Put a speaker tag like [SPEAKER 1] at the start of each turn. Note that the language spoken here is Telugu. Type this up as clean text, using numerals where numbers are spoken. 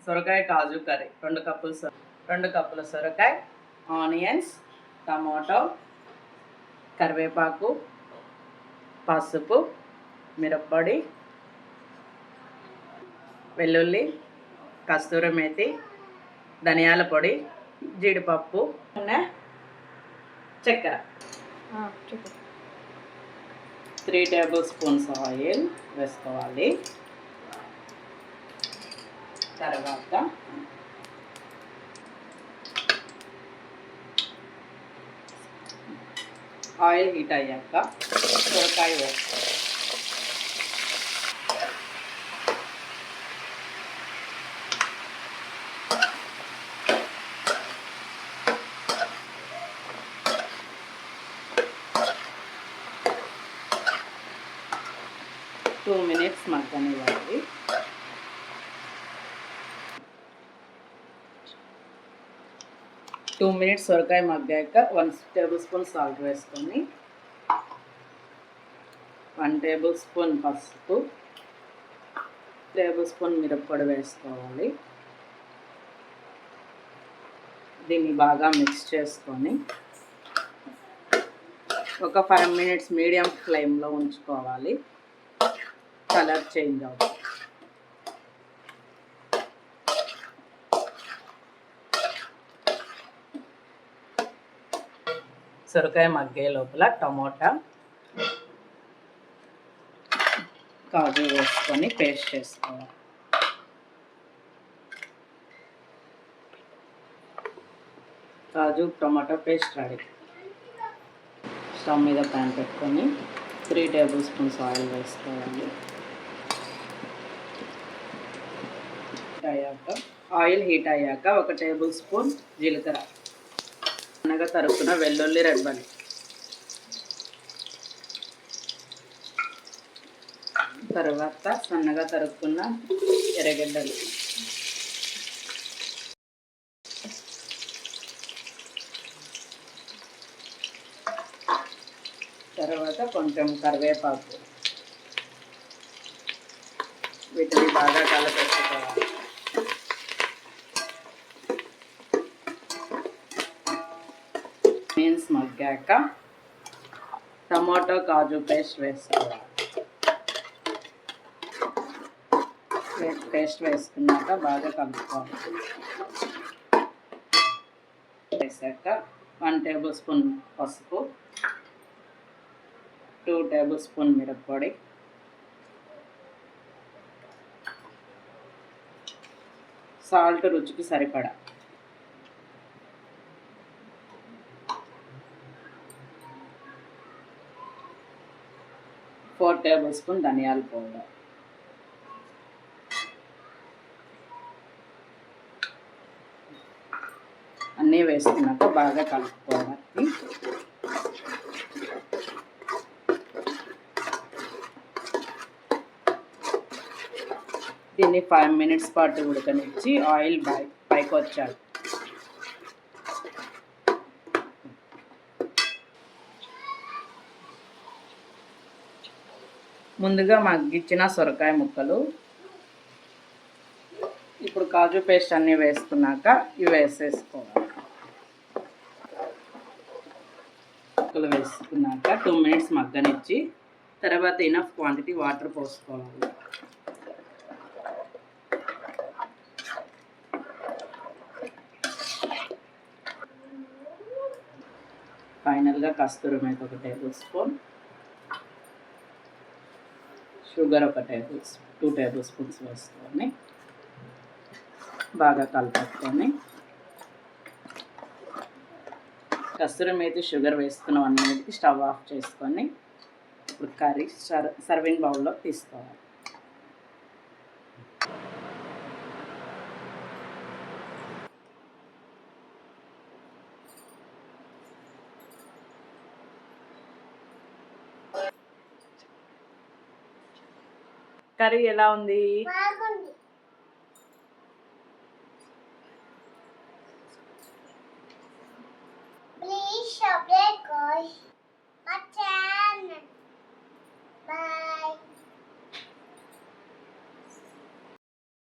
[SPEAKER 1] సొరకాయ కాజు కర్రీ 2 కప్పుల సొరకాయ, ఆనియన్స్, టమాటో, కరివేపాకు, పసుపు, మిరప్పొడి, వెల్లుల్లి, కస్తూరి మేతి, ధనియాల పొడి, జీడిపప్పు, చక్కెర, 3 టేబుల్ స్పూన్స్ ఆయిల్ వేసుకోవాలి. తర్వాత ఆయిల్ హీట్ అయ్యాక సొరకాయ వేసుకోవాలి. టూ మినిట్స్ మగ్గనివ్వాలి. సొరకాయ మగ్గాక 1 టేబుల్ స్పూన్ సాల్ట్ వేసుకొని 1 టేబుల్ స్పూన్ పసుపు, టేబుల్ స్పూన్ మిరప్పొడి వేసుకోవాలి. దీన్ని బాగా మిక్స్ చేసుకొని ఒక 5 మినిట్స్ మీడియం ఫ్లేమ్లో ఉంచుకోవాలి. కలర్ చేంజ్ అవుతుంది. సొరకాయ మగ్గే లోపల టమోటా, కాజు వేసుకొని పేస్ట్ చేసుకోవాలి. కాజు టమాటా పేస్ట్ రెడీ. స్టవ్ మీద ప్యాన్ పెట్టుకొని 3 టేబుల్ స్పూన్స్ ఆయిల్ వేసుకోవాలి. ఆయిల్ హీట్ అయ్యాక 1 టేబుల్ స్పూన్ జీలకర్ర, సన్నగా తరుక్కున్న వెల్లుల్లి రెబ్బలు, తర్వాత సన్నగా తరుక్కున్న ఎర్రగడ్డలు, తర్వాత కొంచెం కరివేపాకు, వీటిని బాగా కలపెట్టుకోవాలి. ఆనియన్స్ మగ్గాక టమాటో కాజు పేస్ట్ వేసుకోవాలి. పేస్ట్ వేసుకున్నాక బాగా కలుపుకోవాలి. వేసాక 1 టేబుల్ స్పూన్ పసుపు, 2 టేబుల్ స్పూన్ మిరప్పొడి, సాల్ట్ రుచికి సరిపడా, 4 టేబుల్ స్పూన్ ధనియాల పౌడర్, అన్నీ వేసుకున్నాక బాగా కలుపుకోవాలి. దీన్ని 5 మినిట్స్ పాటు ఉడకనిచ్చి ఆయిల్ పైకి వచ్చాలి. ముందుగా మగ్గించిన సొరకాయ ముక్కలు, ఇప్పుడు కాజు పేస్ట్ అన్నీ వేసుకున్నాక ఇవి వేసేసుకోవాలి. ముక్కలు వేసుకున్నాక 2 మినిట్స్ మగ్గనిచ్చి తర్వాత ఇనఫ్ క్వాంటిటీ వాటర్ పోసుకోవాలి. ఫైనల్గా kasuri methi 1 tablespoon, sugar 2 tablespoons వేసుకొని బాగా కలుపుకొని, కస్తూరి మేతి షుగర్ వేసుకున్న 1 మినిట్కి స్టవ్ ఆఫ్ చేసుకొని ఇప్పుడు కర్రీ సర్వింగ్ బౌల్లో తీసుకోవాలి. కర్రీ ఎలా ఉంది?